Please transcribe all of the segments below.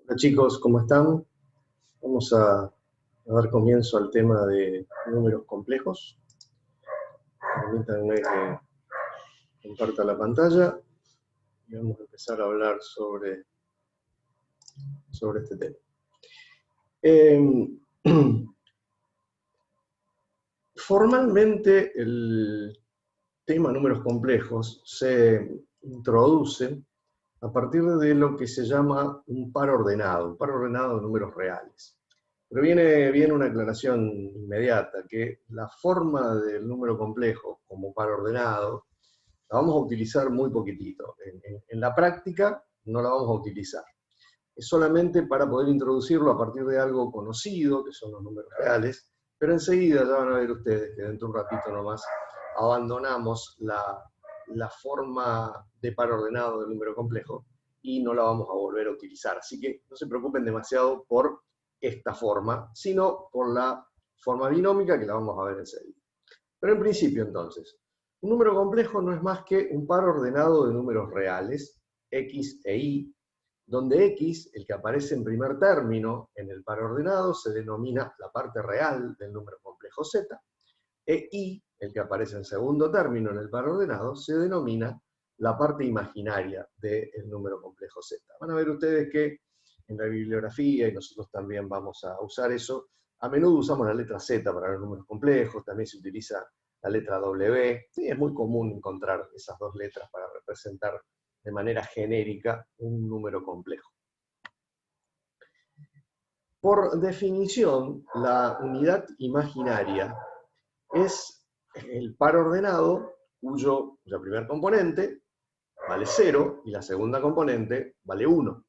Hola chicos, ¿cómo están? Vamos a dar comienzo al tema de números complejos. Permítanme que comparta la pantalla y vamos a empezar a hablar sobre este tema. Formalmente el tema números complejos se introduce a partir de lo que se llama un par ordenado de números reales. Pero viene una aclaración inmediata, que la forma del número complejo como par ordenado la vamos a utilizar muy poquitito. En la práctica no la vamos a utilizar. Es solamente para poder introducirlo a partir de algo conocido, que son los números reales, pero enseguida ya van a ver ustedes que dentro de un ratito nomás abandonamos la forma de par ordenado del número complejo y no la vamos a volver a utilizar. Así que no se preocupen demasiado por esta forma, sino por la forma binómica que la vamos a ver enseguida. Pero en principio entonces, un número complejo no es más que un par ordenado de números reales, x e y, donde x, el que aparece en primer término en el par ordenado, se denomina la parte real del número complejo z, e y, el que aparece en segundo término en el par ordenado, se denomina la parte imaginaria del número complejo z. Van a ver ustedes que en la bibliografía, y nosotros también vamos a usar eso, a menudo usamos la letra z para los números complejos, también se utiliza la letra W, sí, es muy común encontrar esas dos letras para representar de manera genérica un número complejo. Por definición, la unidad imaginaria es el par ordenado cuyo primer componente vale 0 y la segunda componente vale 1.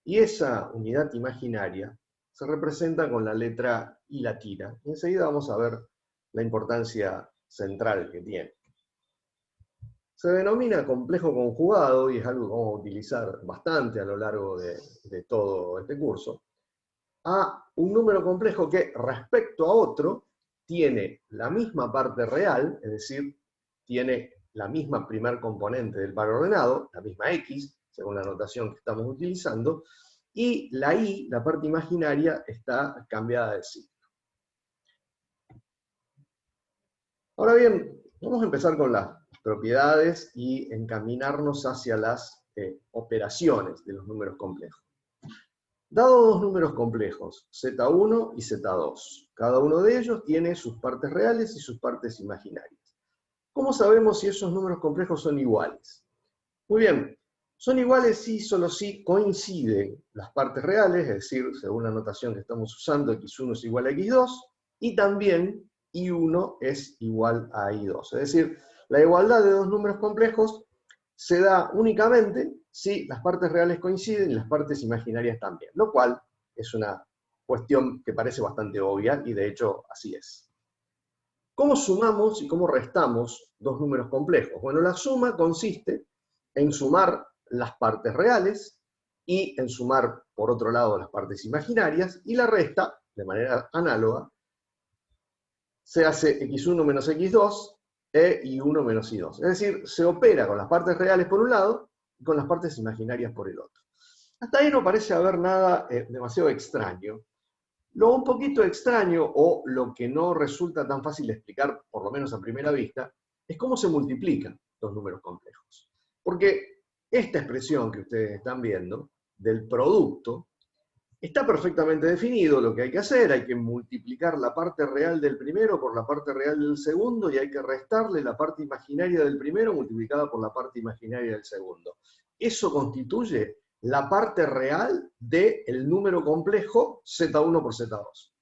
Y esa unidad imaginaria se representa con la letra I latina. Y enseguida vamos a ver la importancia central que tiene. Se denomina complejo conjugado, y es algo que vamos a utilizar bastante a lo largo de todo este curso, a un número complejo que respecto a otro tiene la misma parte real, es decir, tiene la misma primer componente del par ordenado, la misma x, según la notación que estamos utilizando, y la y, la parte imaginaria, está cambiada de signo. Ahora bien, vamos a empezar con las propiedades y encaminarnos hacia las operaciones de los números complejos. Dado dos números complejos, z1 y z2, cada uno de ellos tiene sus partes reales y sus partes imaginarias. ¿Cómo sabemos si esos números complejos son iguales? Muy bien, son iguales si solo si coinciden las partes reales, es decir, según la notación que estamos usando, x1 es igual a x2, y también y1 es igual a y2. Es decir, la igualdad de dos números complejos se da únicamente si las partes reales coinciden y las partes imaginarias también, lo cual es una cuestión que parece bastante obvia, y de hecho así es. ¿Cómo sumamos y cómo restamos dos números complejos? Bueno, la suma consiste en sumar las partes reales y en sumar, por otro lado, las partes imaginarias, y la resta, de manera análoga, se hace x1 menos x2 e y1 menos y2. Es decir, se opera con las partes reales por un lado y con las partes imaginarias por el otro. Hasta ahí no parece haber nada demasiado extraño. Lo un poquito extraño, o lo que no resulta tan fácil de explicar, por lo menos a primera vista, es cómo se multiplican los números complejos. Porque esta expresión que ustedes están viendo, del producto, está perfectamente definido lo que hay que hacer. Hay que multiplicar la parte real del primero por la parte real del segundo, y hay que restarle la parte imaginaria del primero multiplicada por la parte imaginaria del segundo. Eso constituye la parte real del número complejo z1 por z2.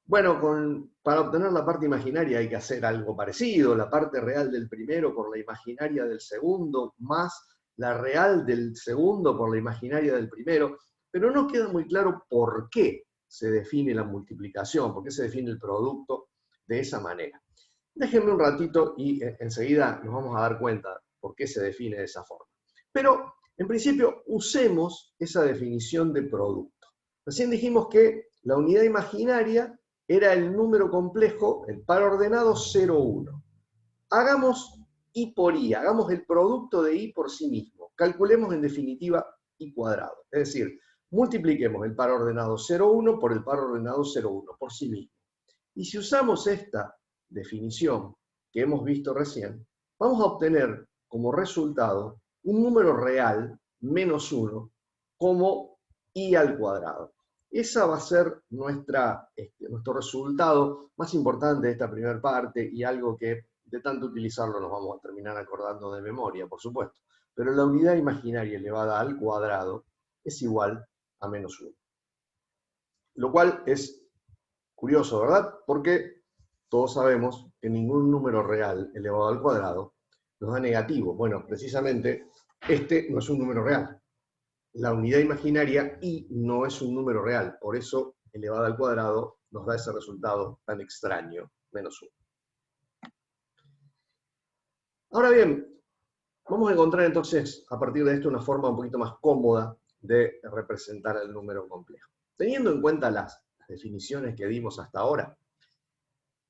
Bueno, para obtener la parte imaginaria hay que hacer algo parecido: la parte real del primero por la imaginaria del segundo, más la real del segundo por la imaginaria del primero, pero no queda muy claro por qué se define la multiplicación, por qué se define el producto de esa manera. Déjenme un ratito y enseguida nos vamos a dar cuenta por qué se define de esa forma. Pero, en principio, usemos esa definición de producto. Recién dijimos que la unidad imaginaria era el número complejo, el par ordenado 0, 1. Hagamos y por y, hagamos el producto de y por sí mismo. Calculemos en definitiva y cuadrado. Es decir, multipliquemos el par ordenado 0,1 por el par ordenado 0,1 por sí mismo. Y si usamos esta definición que hemos visto recién, vamos a obtener como resultado un número real menos 1 como i al cuadrado. Esa va a ser nuestro resultado más importante de esta primera parte y algo que de tanto utilizarlo nos vamos a terminar acordando de memoria, por supuesto. Pero la unidad imaginaria elevada al cuadrado es igual a menos 1. Lo cual es curioso, ¿verdad? Porque todos sabemos que ningún número real elevado al cuadrado nos da negativo. Bueno, precisamente este no es un número real. La unidad imaginaria i no es un número real, por eso elevada al cuadrado nos da ese resultado tan extraño, menos 1. Ahora bien, vamos a encontrar entonces a partir de esto una forma un poquito más cómoda de representar el número complejo. Teniendo en cuenta las definiciones que dimos hasta ahora,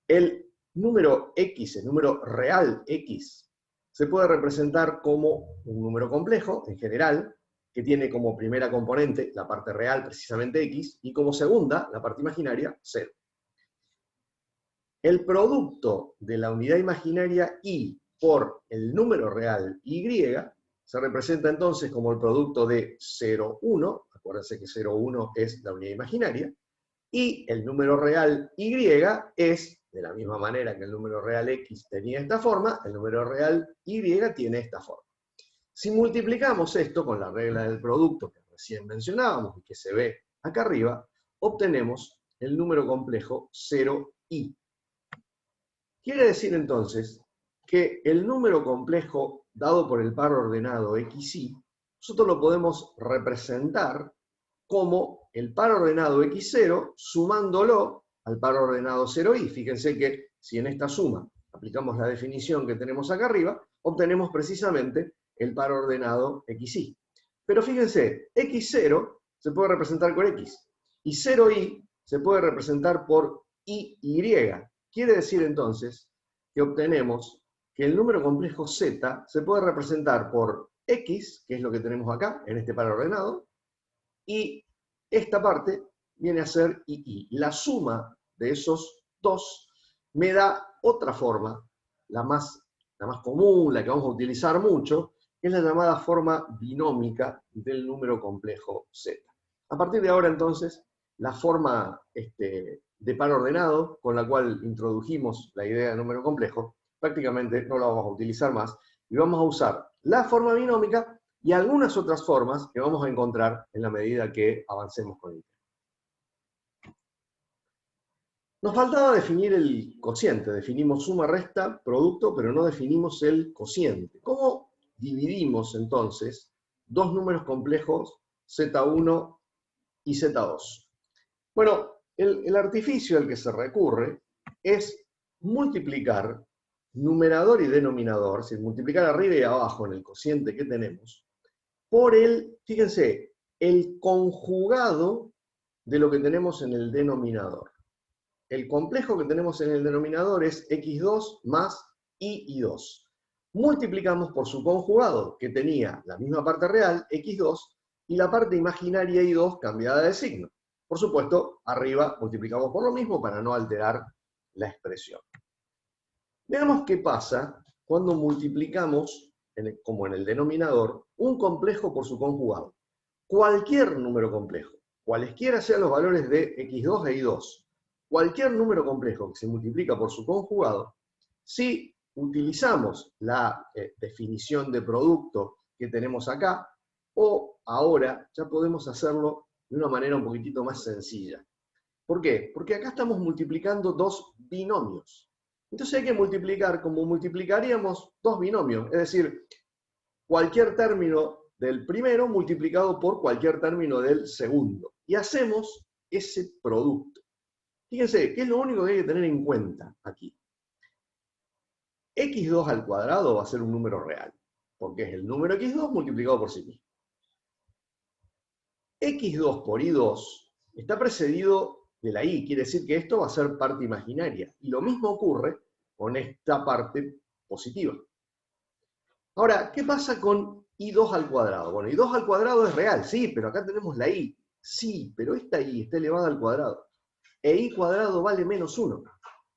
el número x, el número real x, se puede representar como un número complejo, en general, que tiene como primera componente la parte real, precisamente x, y como segunda, la parte imaginaria, 0. El producto de la unidad imaginaria y por el número real y se representa entonces como el producto de 0, 1, acuérdense que 0, 1 es la unidad imaginaria, y el número real y es, de la misma manera que el número real x tenía esta forma, el número real y tiene esta forma. Si multiplicamos esto con la regla del producto que recién mencionábamos y que se ve acá arriba, obtenemos el número complejo 0i. Quiere decir entonces que el número complejo dado por el par ordenado xi, nosotros lo podemos representar como el par ordenado x0 sumándolo al par ordenado 0i. Fíjense que si en esta suma aplicamos la definición que tenemos acá arriba, obtenemos precisamente el par ordenado xi. Pero fíjense, x0 se puede representar por x, y 0i se puede representar por y. Quiere decir entonces que obtenemos que el número complejo z se puede representar por x, que es lo que tenemos acá, en este par ordenado, y esta parte viene a ser i. La suma de esos dos me da otra forma, la más común, la que vamos a utilizar mucho, que es la llamada forma binómica del número complejo z. A partir de ahora, entonces, la forma de par ordenado, con la cual introdujimos la idea de número complejo, prácticamente no la vamos a utilizar más, y vamos a usar la forma binómica y algunas otras formas que vamos a encontrar en la medida que avancemos con el tema. Nos faltaba definir el cociente. Definimos suma, resta, producto, pero no definimos el cociente. ¿Cómo dividimos entonces dos números complejos z1 y z2? Bueno, el artificio al que se recurre es multiplicar numerador y denominador, es decir, multiplicar arriba y abajo en el cociente que tenemos, por fíjense, el conjugado de lo que tenemos en el denominador. El complejo que tenemos en el denominador es x2 más i2. Multiplicamos por su conjugado, que tenía la misma parte real, x2, y la parte imaginaria i2 cambiada de signo. Por supuesto, arriba multiplicamos por lo mismo para no alterar la expresión. Veamos qué pasa cuando multiplicamos, como en el denominador, un complejo por su conjugado. Cualquier número complejo, cualesquiera sean los valores de x2 e i2, cualquier número complejo que se multiplica por su conjugado, si utilizamos la definición de producto que tenemos acá, o ahora ya podemos hacerlo de una manera un poquitito más sencilla. ¿Por qué? Porque acá estamos multiplicando dos binomios. Entonces hay que multiplicar como multiplicaríamos dos binomios, es decir, cualquier término del primero multiplicado por cualquier término del segundo. Y hacemos ese producto. Fíjense, ¿qué es lo único que hay que tener en cuenta aquí? x2 al cuadrado va a ser un número real, porque es el número x2 multiplicado por sí mismo. x2 por i2 está precedido de la i, quiere decir que esto va a ser parte imaginaria. Y lo mismo ocurre con esta parte positiva. Ahora, ¿qué pasa con i2 al cuadrado? Bueno, i2 al cuadrado es real, sí, pero acá tenemos la i. Sí, pero esta y está elevada al cuadrado. E y cuadrado vale menos 1.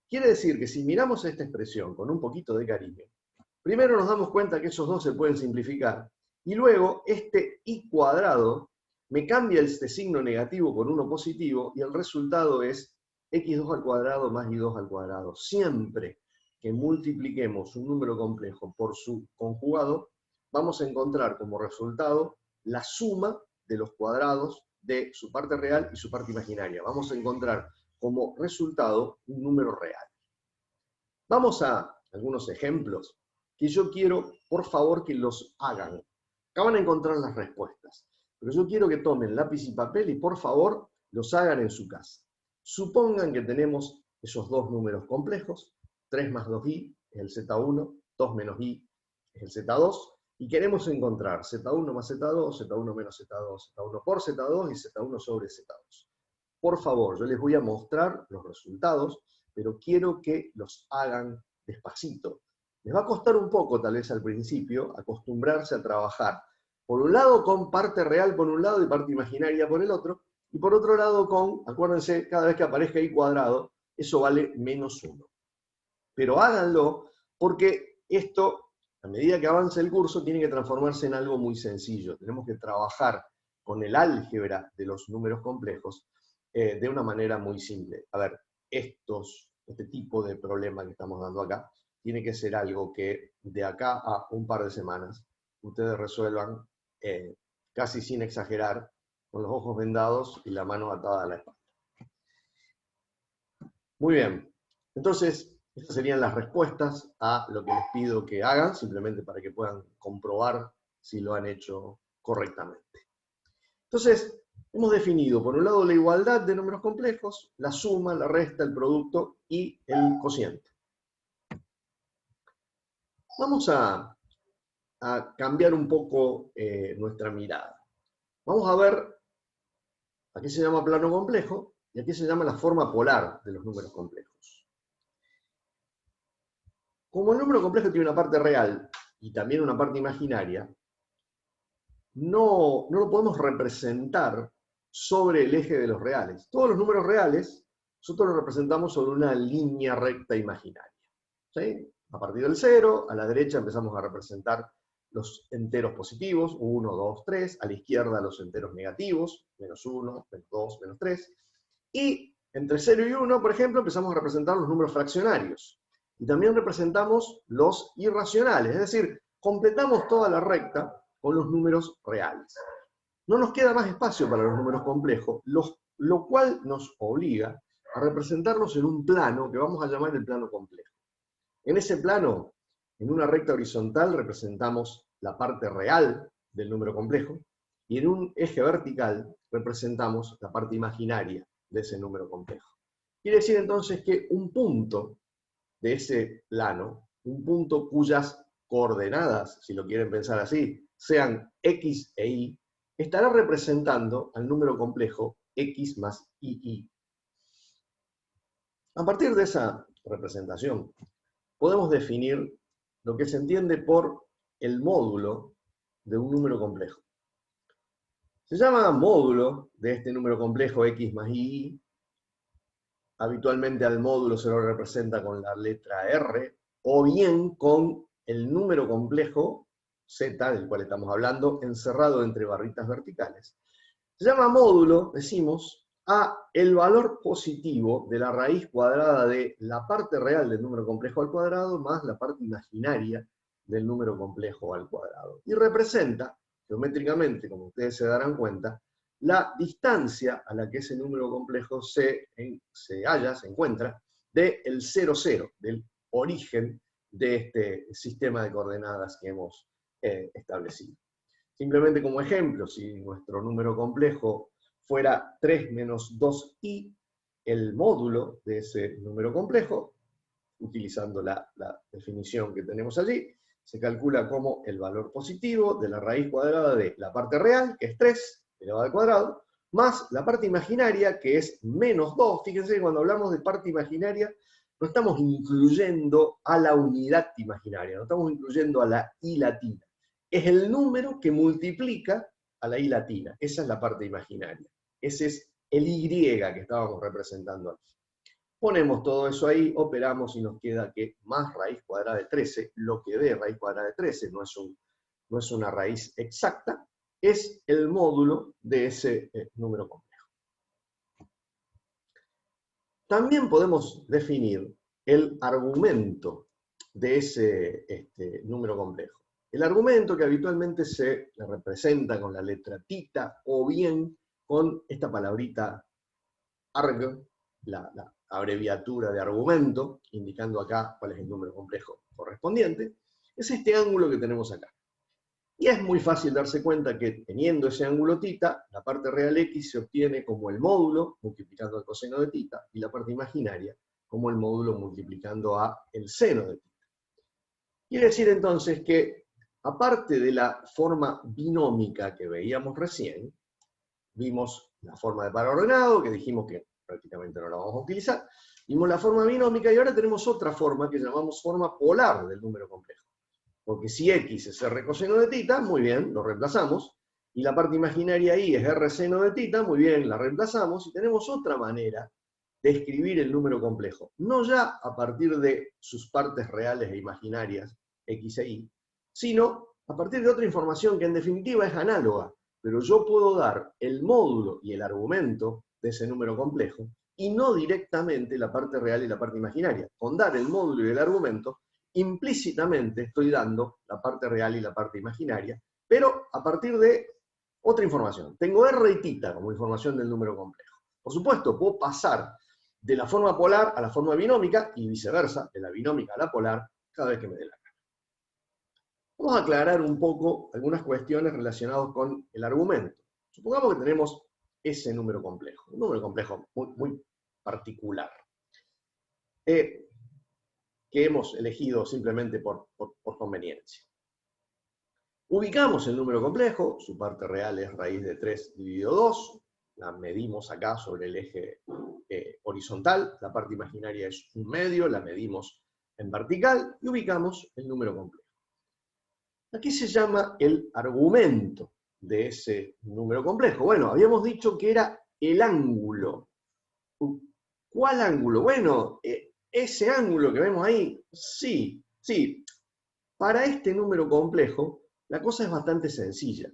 Quiere decir que si miramos esta expresión con un poquito de cariño, primero nos damos cuenta que esos dos se pueden simplificar, y luego este y cuadrado me cambia este signo negativo por uno positivo, y el resultado es x2 al cuadrado más y2 al cuadrado. Siempre que multipliquemos un número complejo por su conjugado, vamos a encontrar como resultado la suma de los cuadrados de su parte real y su parte imaginaria. Vamos a encontrar como resultado un número real. Vamos a algunos ejemplos que yo quiero, por favor, que los hagan. Acá van a encontrar las respuestas, pero yo quiero que tomen lápiz y papel y, por favor, los hagan en su casa. Supongan que tenemos esos dos números complejos, 3 más 2i es el z1, 2 menos i es el z2, y queremos encontrar z1 más z2, z1 menos z2, z1 por z2 y z1 sobre z2. Por favor, yo les voy a mostrar los resultados, pero quiero que los hagan despacito. Les va a costar un poco, tal vez al principio, acostumbrarse a trabajar, por un lado con parte real por un lado y parte imaginaria por el otro, y por otro lado con, acuérdense, cada vez que aparezca i cuadrado, eso vale menos 1. Pero háganlo porque esto, a medida que avance el curso, tiene que transformarse en algo muy sencillo. Tenemos que trabajar con el álgebra de los números complejos de una manera muy simple. A ver, este tipo de problema que estamos dando acá, tiene que ser algo que de acá a un par de semanas ustedes resuelvan casi sin exagerar, con los ojos vendados y la mano atada a la espalda. Muy bien, entonces estas serían las respuestas a lo que les pido que hagan, simplemente para que puedan comprobar si lo han hecho correctamente. Entonces, hemos definido, por un lado, la igualdad de números complejos, la suma, la resta, el producto y el cociente. Vamos a cambiar un poco nuestra mirada. Vamos a ver, aquí se llama plano complejo, y aquí se llama la forma polar de los números complejos. Como el número complejo tiene una parte real y también una parte imaginaria, no lo podemos representar sobre el eje de los reales. Todos los números reales, nosotros los representamos sobre una línea recta imaginaria. ¿Sí? A partir del 0, a la derecha empezamos a representar los enteros positivos, 1, 2, 3, a la izquierda los enteros negativos, menos 1, menos 2, menos 3, y entre 0 y 1, por ejemplo, empezamos a representar los números fraccionarios, y también representamos los irracionales, es decir, completamos toda la recta con los números reales. No nos queda más espacio para los números complejos, lo cual nos obliga a representarlos en un plano que vamos a llamar el plano complejo. En ese plano, en una recta horizontal, representamos la parte real del número complejo, y en un eje vertical representamos la parte imaginaria de ese número complejo. Quiere decir entonces que un punto de ese plano, un punto cuyas coordenadas, si lo quieren pensar así, sean x e y, estará representando al número complejo x más y. A partir de esa representación, podemos definir lo que se entiende por el módulo de un número complejo. Se llama módulo de este número complejo x más y. Habitualmente al módulo se lo representa con la letra R, o bien con el número complejo z, del cual estamos hablando, encerrado entre barritas verticales. Se llama módulo, decimos, a el valor positivo de la raíz cuadrada de la parte real del número complejo al cuadrado más la parte imaginaria del número complejo al cuadrado. Y representa, geométricamente, como ustedes se darán cuenta, la distancia a la que ese número complejo se encuentra del 0, 0, del origen de este sistema de coordenadas que hemos establecido. Simplemente como ejemplo, si nuestro número complejo fuera 3 menos 2i, el módulo de ese número complejo, utilizando la definición que tenemos allí, se calcula como el valor positivo de la raíz cuadrada de la parte real, que es 3 elevado al cuadrado, más la parte imaginaria, que es menos 2. Fíjense que cuando hablamos de parte imaginaria, no estamos incluyendo a la unidad imaginaria, no estamos incluyendo a la i latina. Es el número que multiplica a la i latina. Esa es la parte imaginaria. Ese es el Y que estábamos representando aquí. Ponemos todo eso ahí, operamos y nos queda que más raíz cuadrada de 13, lo que dé raíz cuadrada de 13, no es una raíz exacta, es el módulo de ese número complejo. También podemos definir el argumento de ese número complejo. El argumento que habitualmente se representa con la letra tita o bien con esta palabrita arg, la abreviatura de argumento, indicando acá cuál es el número complejo correspondiente, es este ángulo que tenemos acá. Y es muy fácil darse cuenta que teniendo ese ángulo tita, la parte real x se obtiene como el módulo multiplicando al coseno de tita, y la parte imaginaria como el módulo multiplicando a el seno de tita. Quiere decir entonces que, aparte de la forma binómica que veíamos recién, vimos la forma de par ordenado, que dijimos que prácticamente no la vamos a utilizar, vimos la forma binómica y ahora tenemos otra forma que llamamos forma polar del número complejo. Porque si x es r coseno de tita, muy bien, lo reemplazamos, y la parte imaginaria y es r seno de tita, muy bien, la reemplazamos, y tenemos otra manera de escribir el número complejo. No ya a partir de sus partes reales e imaginarias, x e y, sino a partir de otra información que en definitiva es análoga, pero yo puedo dar el módulo y el argumento de ese número complejo, y no directamente la parte real y la parte imaginaria. Con dar el módulo y el argumento, implícitamente estoy dando la parte real y la parte imaginaria, pero a partir de otra información. Tengo r y tita como información del número complejo. Por supuesto, puedo pasar de la forma polar a la forma binómica y viceversa, de la binómica a la polar, cada vez que me dé la gana. Vamos a aclarar un poco algunas cuestiones relacionadas con el argumento. Supongamos que tenemos ese número complejo, un número complejo muy particular, que hemos elegido simplemente por conveniencia. Ubicamos el número complejo, su parte real es raíz de 3 dividido 2, la medimos acá sobre el eje horizontal, la parte imaginaria es 1/2, la medimos en vertical, y ubicamos el número complejo. Aquí se llama el argumento de ese número complejo. Bueno, habíamos dicho que era el ángulo. ¿Cuál ángulo? Bueno, ese ángulo que vemos ahí, sí. Para este número complejo, la cosa es bastante sencilla.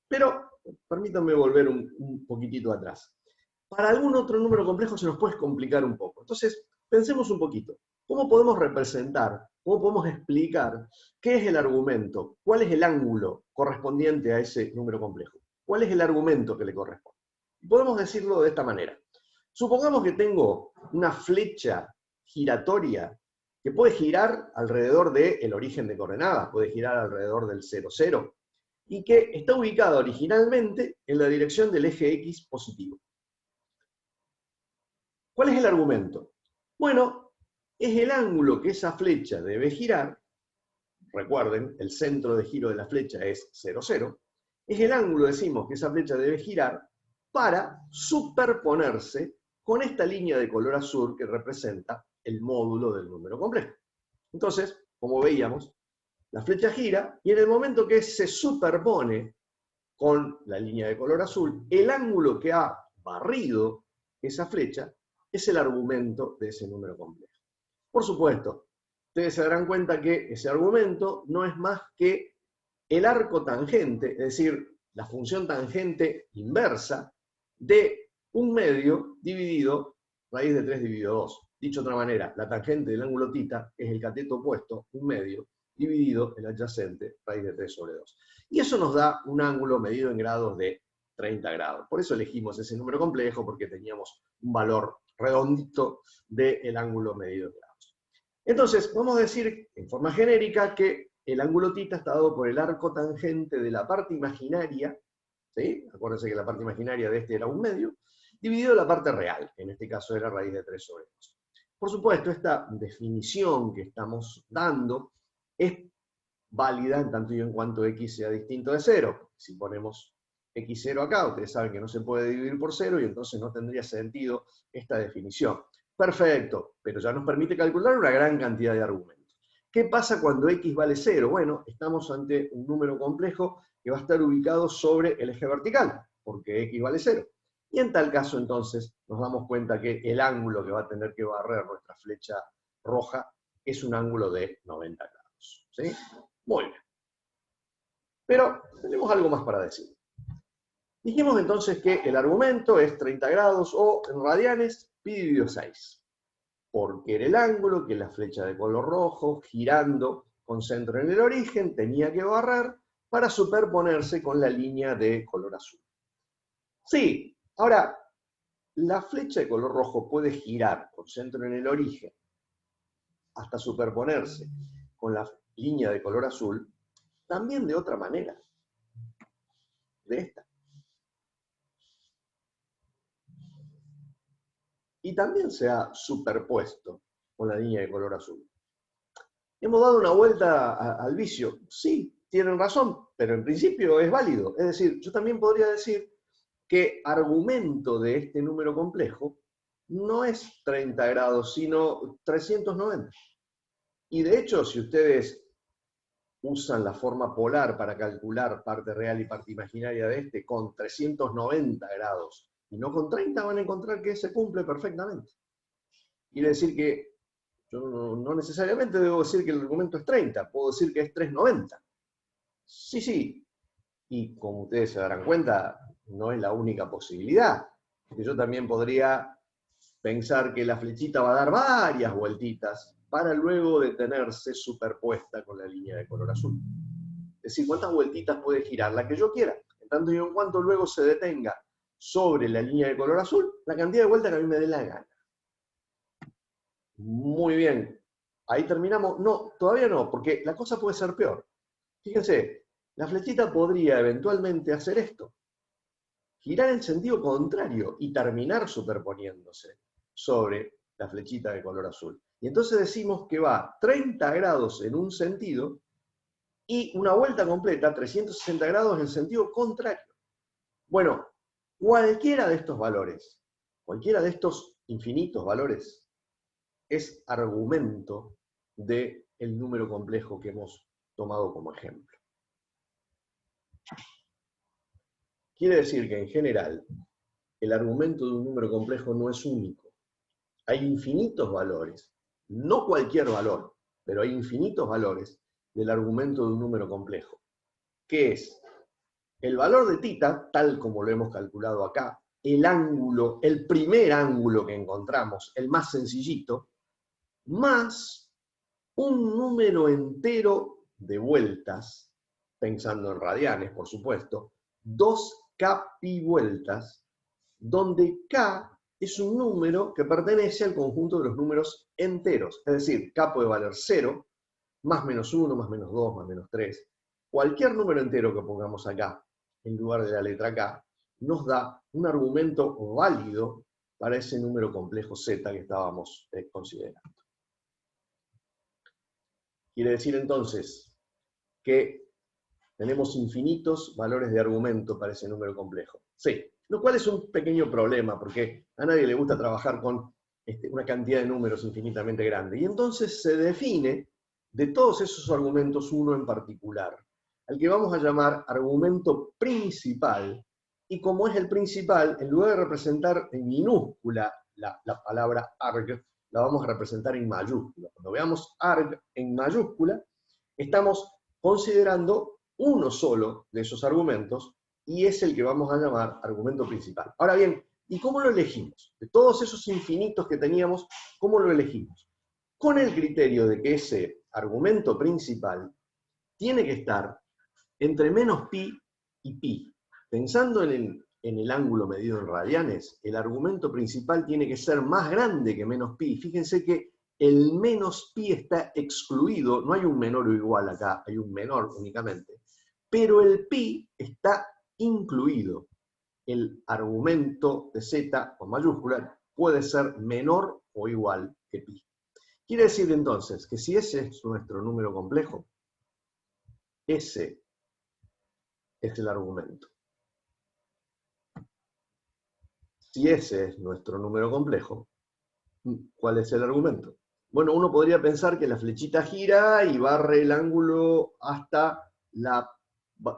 Pero, permítanme volver un poquitito atrás. Para algún otro número complejo se nos puede complicar un poco. Entonces, pensemos un poquito. ¿Cómo podemos representar, cómo podemos explicar qué es el argumento? ¿Cuál es el ángulo correspondiente a ese número complejo? ¿Cuál es el argumento que le corresponde? Podemos decirlo de esta manera. Supongamos que tengo una flecha giratoria que puede girar alrededor del origen de coordenadas, puede girar alrededor del 0, 0, y que está ubicada originalmente en la dirección del eje X positivo. ¿Cuál es el argumento? Bueno, es el ángulo que esa flecha debe girar. Recuerden, el centro de giro de la flecha es 0, 0. Es el ángulo, decimos, que esa flecha debe girar para superponerse con esta línea de color azul que representa el módulo del número complejo. Entonces, como veíamos, la flecha gira y en el momento que se superpone con la línea de color azul, el ángulo que ha barrido esa flecha es el argumento de ese número complejo. Por supuesto, ustedes se darán cuenta que ese argumento no es más que el arco tangente, es decir, la función tangente inversa de 1/2 dividido raíz de 3 dividido 2. Dicho de otra manera, la tangente del ángulo tita es el cateto opuesto, 1/2, dividido el adyacente, raíz de 3 sobre 2. Y eso nos da un ángulo medido en grados de 30 grados. Por eso elegimos ese número complejo, porque teníamos un valor redondito del ángulo medido en grados. Entonces, podemos decir en forma genérica que el ángulo tita está dado por el arco tangente de la parte imaginaria, ¿sí? Acuérdense que la parte imaginaria de este era 1/2, dividido la parte real, en este caso era raíz de 3 sobre 2. Por supuesto, esta definición que estamos dando es válida en tanto y en cuanto x sea distinto de 0. Si ponemos x0 acá, ustedes saben que no se puede dividir por 0 y entonces no tendría sentido esta definición. Perfecto, pero ya nos permite calcular una gran cantidad de argumentos. ¿Qué pasa cuando x vale 0? Bueno, estamos ante un número complejo que va a estar ubicado sobre el eje vertical, porque x vale 0. Y en tal caso, entonces, nos damos cuenta que el ángulo que va a tener que barrer nuestra flecha roja es un ángulo de 90 grados. ¿Sí? Muy bien. Pero tenemos algo más para decir. Dijimos entonces que el argumento es 30 grados o en radianes pi dividido 6. Porque era el ángulo que la flecha de color rojo, girando con centro en el origen, tenía que barrer para superponerse con la línea de color azul. Sí, ahora, la flecha de color rojo puede girar con centro en el origen hasta superponerse con la línea de color azul, también de otra manera, de esta. Y también se ha superpuesto con la línea de color azul. ¿Hemos dado una vuelta al vicio? Sí, tienen razón, pero en principio es válido. Es decir, yo también podría decir que argumento de este número complejo no es 30 grados, sino 390. Y de hecho, si ustedes usan la forma polar para calcular parte real y parte imaginaria de este con 390 grados y no con 30, van a encontrar que se cumple perfectamente. Quiere decir que yo no necesariamente debo decir que el argumento es 30, puedo decir que es 390. Sí, sí. Y como ustedes se darán cuenta, no es la única posibilidad. Porque yo también podría pensar que la flechita va a dar varias vueltitas para luego detenerse superpuesta con la línea de color azul. Es decir, cuántas vueltitas puede girar la que yo quiera. En tanto y en cuanto luego se detenga sobre la línea de color azul, la cantidad de vueltas que a mí me dé la gana. Muy bien. Ahí terminamos. No, todavía no, porque la cosa puede ser peor. Fíjense, la flechita podría eventualmente hacer esto. Girar en sentido contrario y terminar superponiéndose sobre la flechita de color azul. Y entonces decimos que va 30 grados en un sentido y una vuelta completa, 360 grados en sentido contrario. Bueno, cualquiera de estos valores, cualquiera de estos infinitos valores, es argumento del número complejo que hemos tomado como ejemplo. Quiere decir que en general, el argumento de un número complejo no es único. Hay infinitos valores, no cualquier valor, pero hay infinitos valores del argumento de un número complejo, que es el valor de θ, tal como lo hemos calculado acá, el ángulo, el primer ángulo que encontramos, el más sencillito, más un número entero de vueltas, pensando en radianes, por supuesto, 2k pi vueltas, donde k es un número que pertenece al conjunto de los números enteros. Es decir, k puede valer 0, más menos 1, más menos 2, más menos 3. Cualquier número entero que pongamos acá, en lugar de la letra k, nos da un argumento válido para ese número complejo z que estábamos considerando. Quiere decir entonces que tenemos infinitos valores de argumento para ese número complejo. Sí, lo cual es un pequeño problema, porque a nadie le gusta trabajar con una cantidad de números infinitamente grande. Y entonces se define de todos esos argumentos uno en particular, al que vamos a llamar argumento principal. Y como es el principal, en lugar de representar en minúscula la palabra arg, la vamos a representar en mayúscula. Cuando veamos arg en mayúscula, estamos considerando uno solo de esos argumentos, y es el que vamos a llamar argumento principal. Ahora bien, ¿y cómo lo elegimos? De todos esos infinitos que teníamos, ¿cómo lo elegimos? Con el criterio de que ese argumento principal tiene que estar entre menos pi y pi. Pensando en el ángulo medido en radianes, el argumento principal tiene que ser más grande que menos pi. Fíjense que el menos pi está excluido, no hay un menor o igual acá, hay un menor únicamente, pero el pi está incluido. El argumento de z con mayúscula puede ser menor o igual que pi. Quiere decir entonces que si ese es nuestro número complejo, ese es el argumento. Si ese es nuestro número complejo, ¿cuál es el argumento? Bueno, uno podría pensar que la flechita gira y barre el ángulo hasta la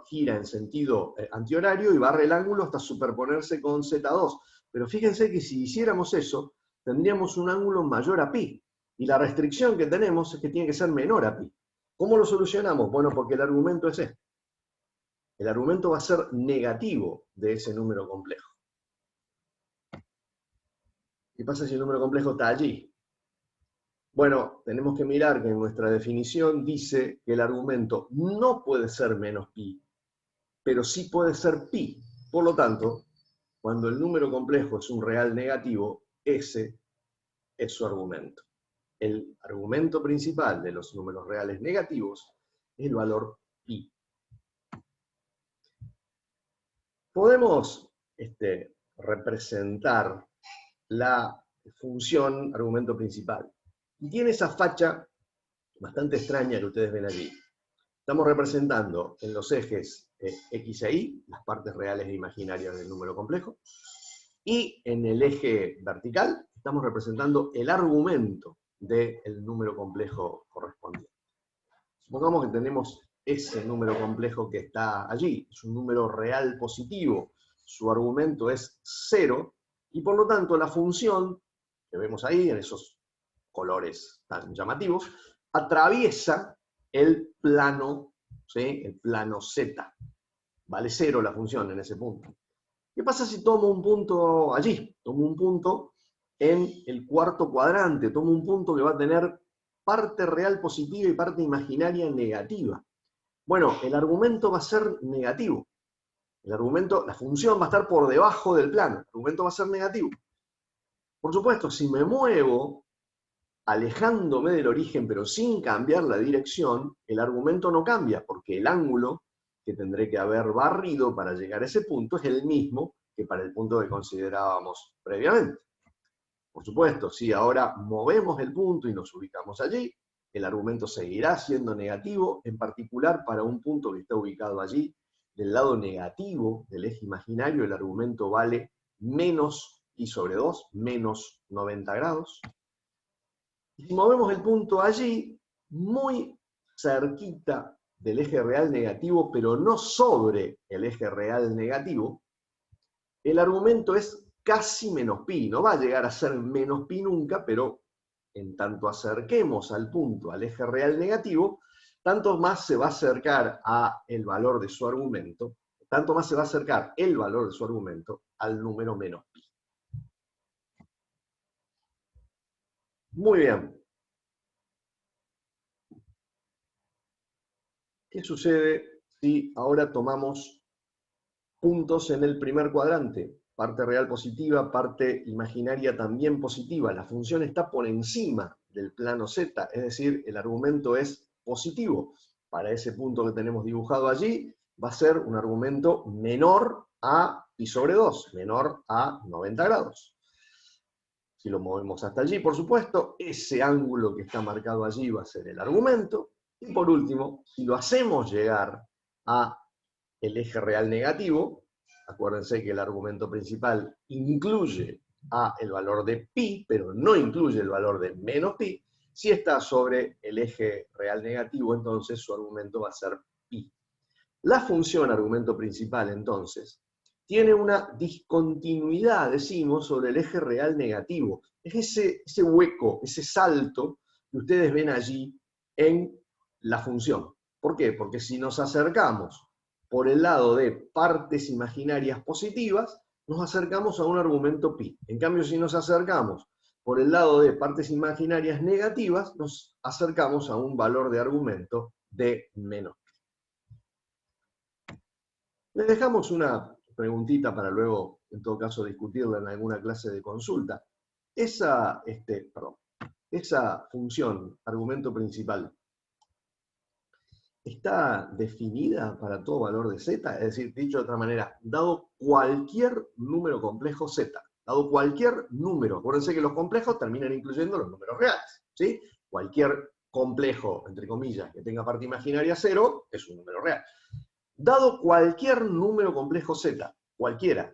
gira en sentido antihorario y barre el ángulo hasta superponerse con Z2. Pero fíjense que si hiciéramos eso, tendríamos un ángulo mayor a pi. Y la restricción que tenemos es que tiene que ser menor a pi. ¿Cómo lo solucionamos? Bueno, porque el argumento es este. El argumento va a ser negativo de ese número complejo. ¿Qué pasa si el número complejo está allí? Bueno, tenemos que mirar que en nuestra definición dice que el argumento no puede ser menos pi, pero sí puede ser pi. Por lo tanto, cuando el número complejo es un real negativo, ese es su argumento. El argumento principal de los números reales negativos es el valor pi. Podemos representar la función argumento principal. Y tiene esa facha bastante extraña que ustedes ven allí. Estamos representando en los ejes X e Y, las partes reales e imaginarias del número complejo, y en el eje vertical estamos representando el argumento del número complejo correspondiente. Supongamos que tenemos ese número complejo que está allí, es un número real positivo, su argumento es 0, y por lo tanto la función que vemos ahí, en esos colores tan llamativos, atraviesa el plano, ¿sí? El plano Z. Vale 0 la función en ese punto. ¿Qué pasa si tomo un punto allí? Tomo un punto en el cuarto cuadrante, tomo un punto que va a tener parte real positiva y parte imaginaria negativa. Bueno, el argumento va a ser negativo. El argumento, la función va a estar por debajo del plano. El argumento va a ser negativo. Por supuesto, si me muevo alejándome del origen pero sin cambiar la dirección, el argumento no cambia, porque el ángulo que tendré que haber barrido para llegar a ese punto es el mismo que para el punto que considerábamos previamente. Por supuesto, si ahora movemos el punto y nos ubicamos allí, el argumento seguirá siendo negativo, en particular para un punto que está ubicado allí, del lado negativo del eje imaginario, el argumento vale menos pi sobre 2, menos 90 grados. Y si movemos el punto allí, muy cerquita del eje real negativo, pero no sobre el eje real negativo, el argumento es casi menos pi. No va a llegar a ser menos pi nunca, pero en tanto acerquemos al punto, al eje real negativo, tanto más se va a acercar a el valor de su argumento, tanto más se va a acercar el valor de su argumento al número menos pi. Muy bien. ¿Qué sucede si ahora tomamos puntos en el primer cuadrante? Parte real positiva, parte imaginaria también positiva. La función está por encima del plano Z, es decir, el argumento es positivo. Para ese punto que tenemos dibujado allí, va a ser un argumento menor a pi sobre 2, menor a 90 grados. Si lo movemos hasta allí, por supuesto, ese ángulo que está marcado allí va a ser el argumento. Y por último, si lo hacemos llegar a el eje real negativo, acuérdense que el argumento principal incluye el valor de pi, pero no incluye el valor de menos pi. Si está sobre el eje real negativo, entonces su argumento va a ser pi. La función argumento principal, entonces, tiene una discontinuidad, decimos, sobre el eje real negativo. Es ese hueco, ese salto que ustedes ven allí en la función. ¿Por qué? Porque si nos acercamos por el lado de partes imaginarias positivas, nos acercamos a un argumento pi. En cambio, si nos acercamos por el lado de partes imaginarias negativas, nos acercamos a un valor de argumento de menos pi. Les dejamos una preguntita para luego, en todo caso, discutirla en alguna clase de consulta. Esa función, argumento principal, ¿está definida para todo valor de z? Es decir, dicho de otra manera, dado cualquier número complejo z, dado cualquier número, acuérdense que los complejos terminan incluyendo los números reales, ¿sí? Cualquier complejo, entre comillas, que tenga parte imaginaria 0, es un número real. Dado cualquier número complejo z, cualquiera,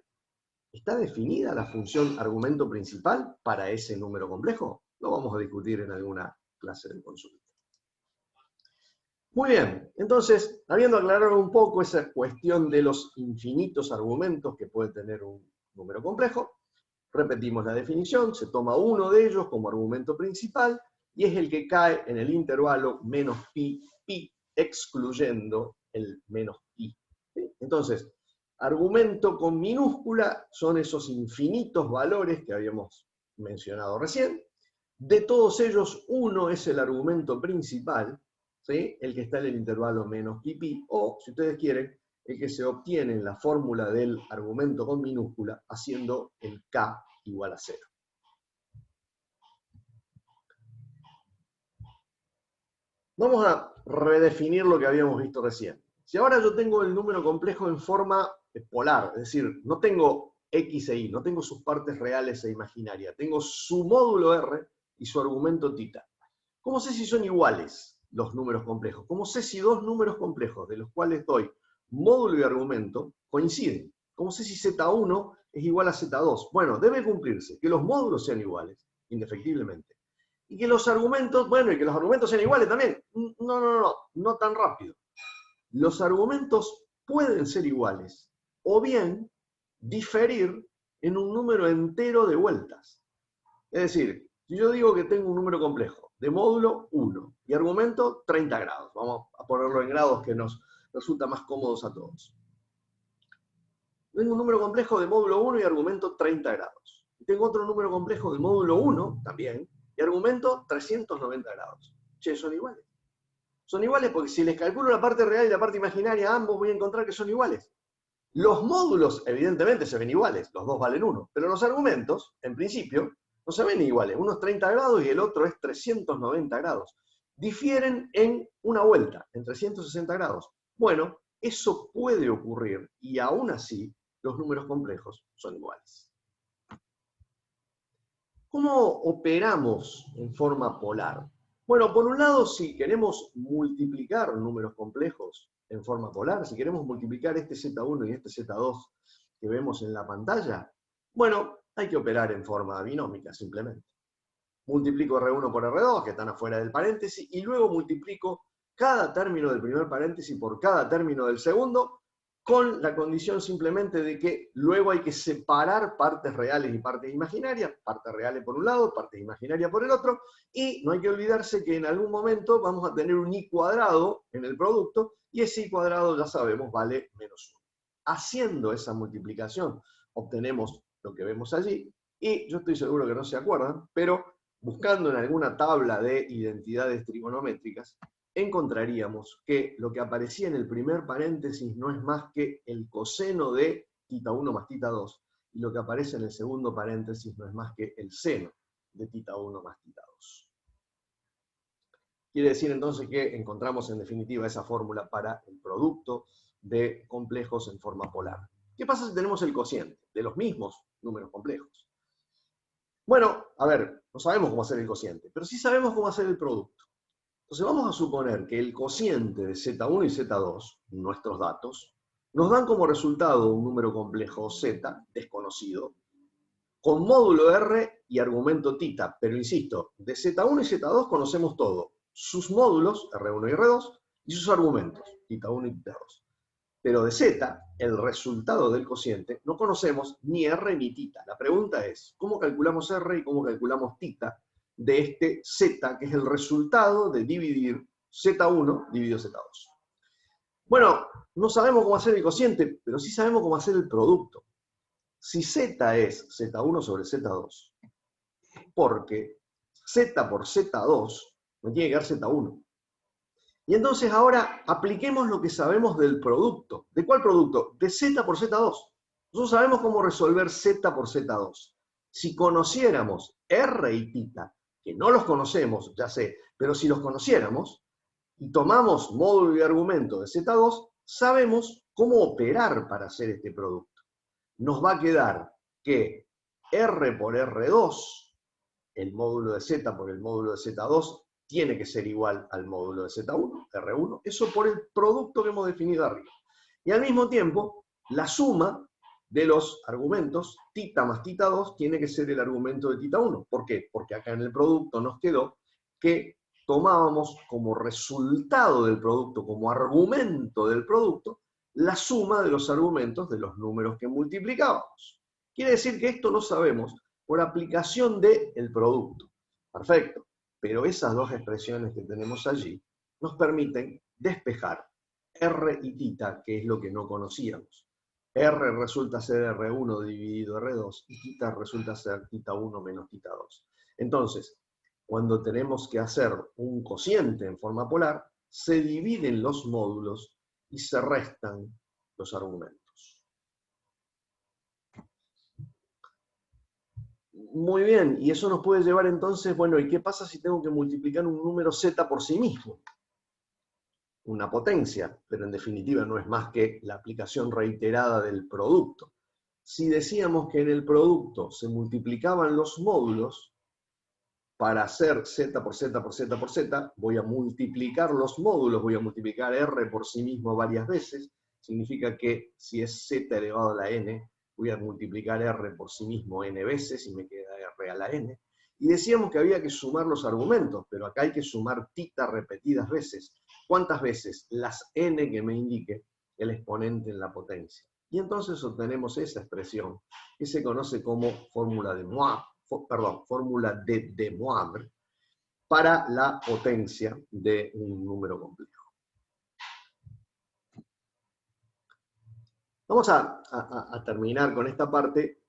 ¿está definida la función argumento principal para ese número complejo? Lo vamos a discutir en alguna clase de consulta. Muy bien, entonces, habiendo aclarado un poco esa cuestión de los infinitos argumentos que puede tener un número complejo, repetimos la definición, se toma uno de ellos como argumento principal y es el que cae en el intervalo menos pi, pi, excluyendo el menos pi. ¿Sí? Entonces, argumento con minúscula son esos infinitos valores que habíamos mencionado recién. De todos ellos, uno es el argumento principal, ¿sí? El que está en el intervalo menos pi, pi, o, si ustedes quieren, el que se obtiene en la fórmula del argumento con minúscula haciendo el k igual a 0. Vamos a redefinir lo que habíamos visto recién. Si ahora yo tengo el número complejo en forma polar, es decir, no tengo x e y, no tengo sus partes reales e imaginarias, tengo su módulo r y su argumento θ. ¿Cómo sé si son iguales los números complejos? ¿Cómo sé si dos números complejos de los cuales doy módulo y argumento coinciden? ¿Cómo sé si Z1 es igual a Z2? Bueno, debe cumplirse que los módulos sean iguales, indefectiblemente. Y que los argumentos, bueno, y que los argumentos sean iguales también. No tan rápido. Los argumentos pueden ser iguales, o bien diferir en un número entero de vueltas. Es decir, si yo digo que tengo un número complejo de módulo 1 y argumento 30 grados, vamos a ponerlo en grados que nos resulta más cómodos a todos. Tengo un número complejo de módulo 1 y argumento 30 grados. Y tengo otro número complejo de módulo 1 también y argumento 390 grados. Che, son iguales. Son iguales porque si les calculo la parte real y la parte imaginaria a ambos voy a encontrar que son iguales. Los módulos evidentemente se ven iguales, los dos valen 1, pero los argumentos, en principio, no se ven iguales. Uno es 30 grados y el otro es 390 grados. Difieren en una vuelta, en 360 grados. Bueno, eso puede ocurrir y aún así los números complejos son iguales. ¿Cómo operamos en forma polar? Bueno, por un lado, si queremos multiplicar números complejos en forma polar, si queremos multiplicar este Z1 y este Z2 que vemos en la pantalla, bueno, hay que operar en forma binómica, simplemente. Multiplico R1 por R2, que están afuera del paréntesis, y luego multiplico cada término del primer paréntesis por cada término del segundo, con la condición simplemente de que luego hay que separar partes reales y partes imaginarias, partes reales por un lado, partes imaginarias por el otro, y no hay que olvidarse que en algún momento vamos a tener un i cuadrado en el producto, y ese i cuadrado, ya sabemos, vale menos 1. Haciendo esa multiplicación obtenemos lo que vemos allí, y yo estoy seguro que no se acuerdan, pero buscando en alguna tabla de identidades trigonométricas, encontraríamos que lo que aparecía en el primer paréntesis no es más que el coseno de θ1 más θ2, y lo que aparece en el segundo paréntesis no es más que el seno de θ1 más θ2. Quiere decir entonces que encontramos en definitiva esa fórmula para el producto de complejos en forma polar. ¿Qué pasa si tenemos el cociente de los mismos números complejos? Bueno, a ver, no sabemos cómo hacer el cociente, pero sí sabemos cómo hacer el producto. Entonces vamos a suponer que el cociente de Z1 y Z2, nuestros datos, nos dan como resultado un número complejo Z, desconocido, con módulo R y argumento θ, pero insisto, de Z1 y Z2 conocemos todo, sus módulos, R1 y R2, y sus argumentos, θ1 y θ2. Pero de Z, el resultado del cociente, no conocemos ni R ni θ. La pregunta es, ¿cómo calculamos R y cómo calculamos θ de este Z, que es el resultado de dividir Z1 dividido Z2? Bueno, no sabemos cómo hacer el cociente, pero sí sabemos cómo hacer el producto. Si Z es Z1 sobre Z2, porque Z por Z2 me tiene que dar Z1. Y entonces ahora apliquemos lo que sabemos del producto. ¿De cuál producto? De Z por Z2. Nosotros sabemos cómo resolver Z por Z2. Si conociéramos R y θ, que no los conocemos, ya sé, pero si los conociéramos, y tomamos módulo y argumento de Z2, sabemos cómo operar para hacer este producto. Nos va a quedar que R por R2, el módulo de Z por el módulo de Z2, tiene que ser igual al módulo de Z1, R1, eso por el producto que hemos definido arriba. Y al mismo tiempo, la suma de los argumentos, θ más θ2, tiene que ser el argumento de θ1. ¿Por qué? Porque acá en el producto nos quedó que tomábamos como resultado del producto, como argumento del producto, la suma de los argumentos de los números que multiplicábamos. Quiere decir que esto lo sabemos por aplicación del producto. Perfecto. Pero esas dos expresiones que tenemos allí nos permiten despejar R y θ, que es lo que no conocíamos. R resulta ser R1 dividido R2 y θ resulta ser θ1 menos θ2. Entonces, cuando tenemos que hacer un cociente en forma polar, se dividen los módulos y se restan los argumentos. Muy bien, y eso nos puede llevar entonces, bueno, ¿y qué pasa si tengo que multiplicar un número z por sí mismo? Una potencia, pero en definitiva no es más que la aplicación reiterada del producto. Si decíamos que en el producto se multiplicaban los módulos, para hacer z por z por z por z, voy a multiplicar los módulos, voy a multiplicar r por sí mismo varias veces, significa que si es z elevado a la n, voy a multiplicar r por sí mismo n veces y me queda r a la n. Y decíamos que había que sumar los argumentos, pero acá hay que sumar θ repetidas veces. ¿Cuántas veces? Las n que me indique el exponente en la potencia. Y entonces obtenemos esa expresión que se conoce como fórmula de fórmula de De Moivre para la potencia de un número complejo. Vamos a terminar con esta parte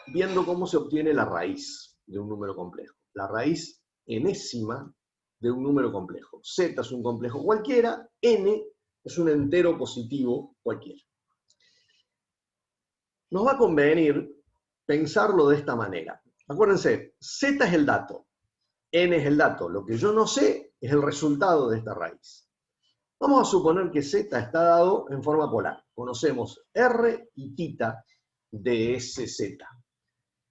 viendo cómo se obtiene la raíz de un número complejo. La raíz enésima de un número complejo. Z es un complejo cualquiera, n es un entero positivo cualquiera. Nos va a convenir pensarlo de esta manera. Acuérdense, z es el dato, n es el dato. Lo que yo no sé es el resultado de esta raíz. Vamos a suponer que z está dado en forma polar. Conocemos r y θ de ese z.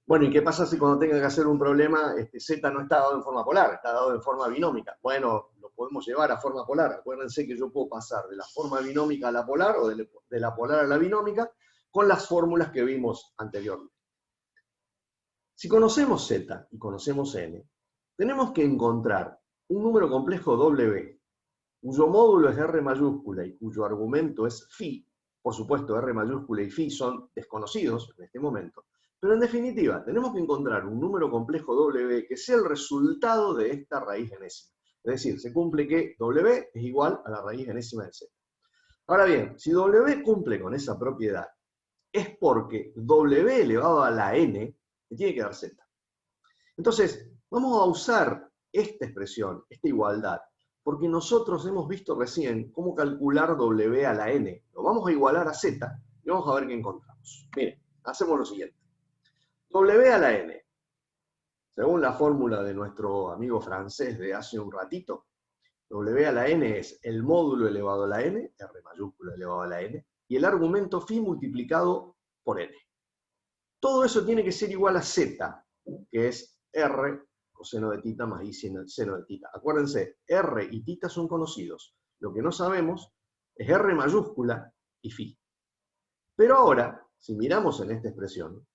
Bueno, ¿y qué pasa si cuando tenga que hacer un problema, z no está dado en forma polar, está dado en forma binómica? Bueno, lo podemos llevar a forma polar. Acuérdense que yo puedo pasar de la forma binómica a la polar, o de la polar a la binómica, con las fórmulas que vimos anteriormente. Si conocemos z y conocemos n, tenemos que encontrar un número complejo W, cuyo módulo es R mayúscula y cuyo argumento es phi. Por supuesto, R mayúscula y phi son desconocidos en este momento. Pero en definitiva, tenemos que encontrar un número complejo W que sea el resultado de esta raíz enésima. Es decir, se cumple que W es igual a la raíz enésima de Z. Ahora bien, si W cumple con esa propiedad, es porque W elevado a la n me tiene que dar Z. Entonces, vamos a usar esta expresión, esta igualdad, porque nosotros hemos visto recién cómo calcular W a la n. Lo vamos a igualar a Z y vamos a ver qué encontramos. Miren, hacemos lo siguiente. W a la n, según la fórmula de nuestro amigo francés de hace un ratito, W a la n es el módulo elevado a la n, R mayúscula elevado a la n, y el argumento phi multiplicado por n. Todo eso tiene que ser igual a Z, que es R coseno de θ más I seno de θ. Acuérdense, R y θ son conocidos. Lo que no sabemos es R mayúscula y phi. Pero ahora, si miramos en esta expresión,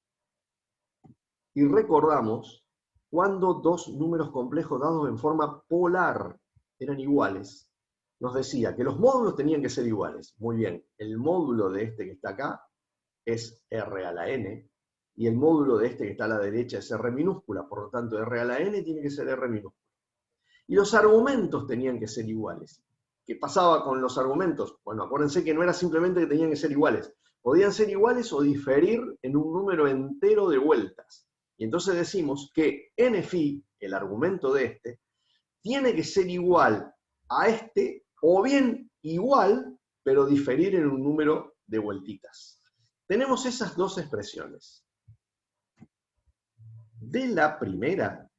y recordamos cuando dos números complejos dados en forma polar eran iguales, nos decía que los módulos tenían que ser iguales. Muy bien, el módulo de este que está acá es R a la n, y el módulo de este que está a la derecha es R minúscula, por lo tanto R a la n tiene que ser R minúscula. Y los argumentos tenían que ser iguales. ¿Qué pasaba con los argumentos? Bueno, acuérdense que no era simplemente que tenían que ser iguales. Podían ser iguales o diferir en un número entero de vueltas. Y entonces decimos que n phi, el argumento de este, tiene que ser igual a este, o bien igual, pero diferir en un número de vueltitas. Tenemos esas dos expresiones. De la primera,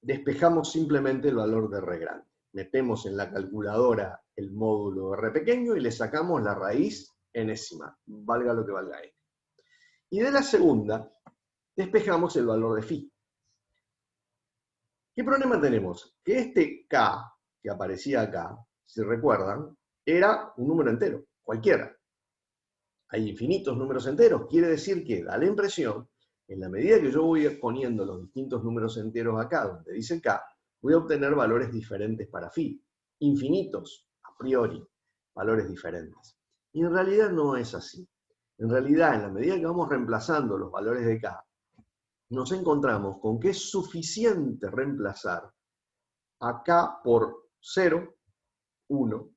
despejamos simplemente el valor de R grande. Metemos en la calculadora el módulo R pequeño y le sacamos la raíz enésima, valga lo que valga n. Y de la segunda, despejamos el valor de phi. ¿Qué problema tenemos? Que este k, que aparecía acá, si recuerdan, era un número entero, cualquiera. Hay infinitos números enteros, quiere decir que da la impresión, en la medida que yo voy poniendo los distintos números enteros acá, donde dice k, voy a obtener valores diferentes para phi, infinitos, a priori, valores diferentes. Y en realidad no es así. En realidad, en la medida que vamos reemplazando los valores de k, nos encontramos con que es suficiente reemplazar a k por 0, 1,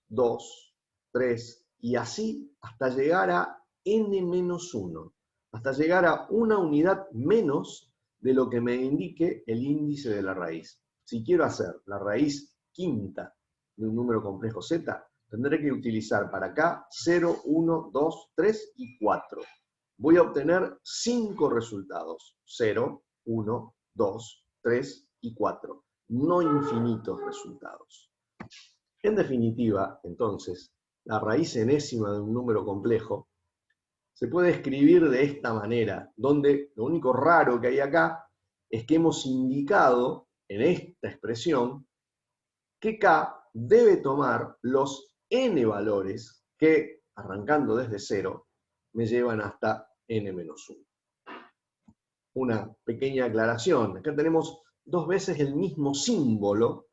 2, 3, y así hasta llegar a n-1, hasta llegar a una unidad menos de lo que me indique el índice de la raíz. Si quiero hacer la raíz quinta de un número complejo z, tendré que utilizar para acá 0, 1, 2, 3 y 4. Voy a obtener 5 resultados. 0, 1, 2, 3 y 4. No infinitos resultados. En definitiva, entonces, la raíz enésima de un número complejo se puede escribir de esta manera, donde lo único raro que hay acá es que hemos indicado en esta expresión que k debe tomar los n valores que, arrancando desde 0, me llevan hasta n-1. Una pequeña aclaración. Acá tenemos 2 veces el mismo símbolo,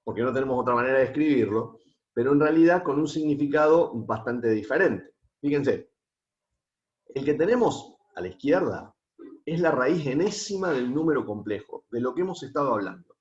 porque no tenemos otra manera de escribirlo, pero en realidad con un significado bastante diferente. Fíjense, el que tenemos a la izquierda es la raíz enésima del número complejo, de lo que hemos estado hablando.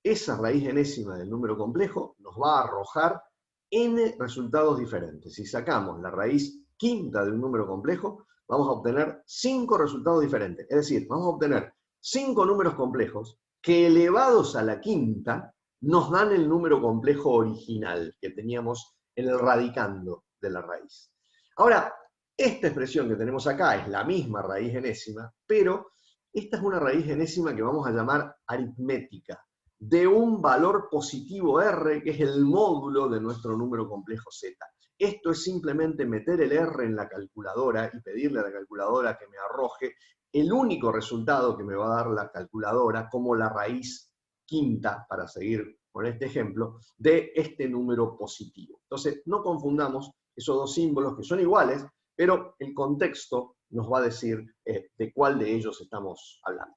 Esa raíz enésima del número complejo nos va a arrojar n resultados diferentes. Si sacamos la raíz quinta de un número complejo, vamos a obtener 5 resultados diferentes. Es decir, vamos a obtener 5 números complejos que elevados a la quinta nos dan el número complejo original que teníamos en el radicando de la raíz. Ahora, esta expresión que tenemos acá es la misma raíz enésima, pero esta es una raíz enésima que vamos a llamar aritmética, de un valor positivo r, que es el módulo de nuestro número complejo z. Esto es simplemente meter el r en la calculadora y pedirle a la calculadora que me arroje el único resultado que me va a dar la calculadora como la raíz quinta, para seguir con este ejemplo, de este número positivo. Entonces, no confundamos esos dos símbolos que son iguales, pero el contexto nos va a decir de cuál de ellos estamos hablando.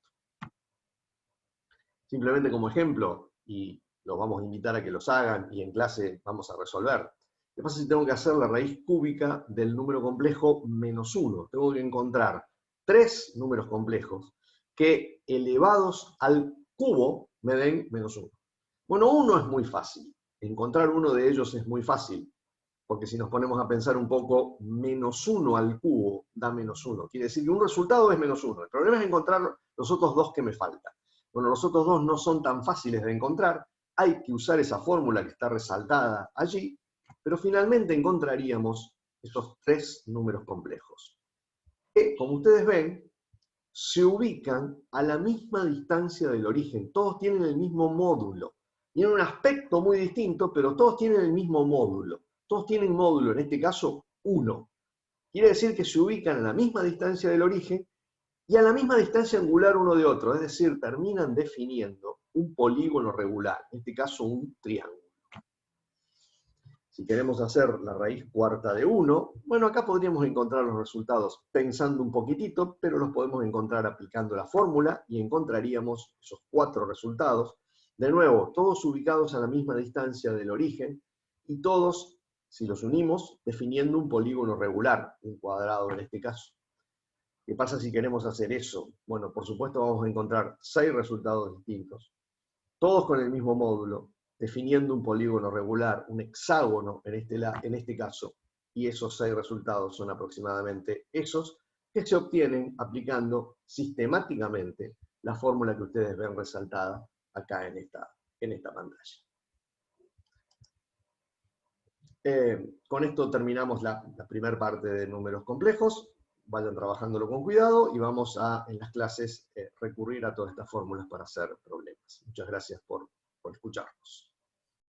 Simplemente como ejemplo, y los vamos a invitar a que los hagan y en clase vamos a resolver. ¿Qué pasa si tengo que hacer la raíz cúbica del número complejo -1? Tengo que encontrar 3 números complejos que elevados al cubo me den -1. Bueno, uno es muy fácil. Encontrar uno de ellos es muy fácil, porque si nos ponemos a pensar un poco, -1 al cubo da -1. Quiere decir que un resultado es -1. El problema es encontrar los otros 2 que me faltan. Bueno, los otros 2 no son tan fáciles de encontrar, hay que usar esa fórmula que está resaltada allí, pero finalmente encontraríamos esos 3 números complejos, que, como ustedes ven, se ubican a la misma distancia del origen. Todos tienen el mismo módulo. Tienen un aspecto muy distinto, pero todos tienen el mismo módulo. Todos tienen módulo, en este caso, 1. Quiere decir que se ubican a la misma distancia del origen y a la misma distancia angular uno de otro, es decir, terminan definiendo un polígono regular, en este caso un triángulo. Si queremos hacer la raíz cuarta de 1, bueno, acá podríamos encontrar los resultados pensando un poquitito, pero los podemos encontrar aplicando la fórmula y encontraríamos esos 4 resultados. De nuevo, todos ubicados a la misma distancia del origen y todos, si los unimos, definiendo un polígono regular, un cuadrado en este caso. ¿Qué pasa si queremos hacer eso? Bueno, por supuesto vamos a encontrar 6 resultados distintos, todos con el mismo módulo, definiendo un polígono regular, un hexágono en este caso, y esos 6 resultados son aproximadamente esos que se obtienen aplicando sistemáticamente la fórmula que ustedes ven resaltada acá en esta pantalla. Con esto terminamos la primera parte de números complejos. Vayan trabajándolo con cuidado y vamos a, en las clases, recurrir a todas estas fórmulas para hacer problemas. Muchas gracias por escucharnos.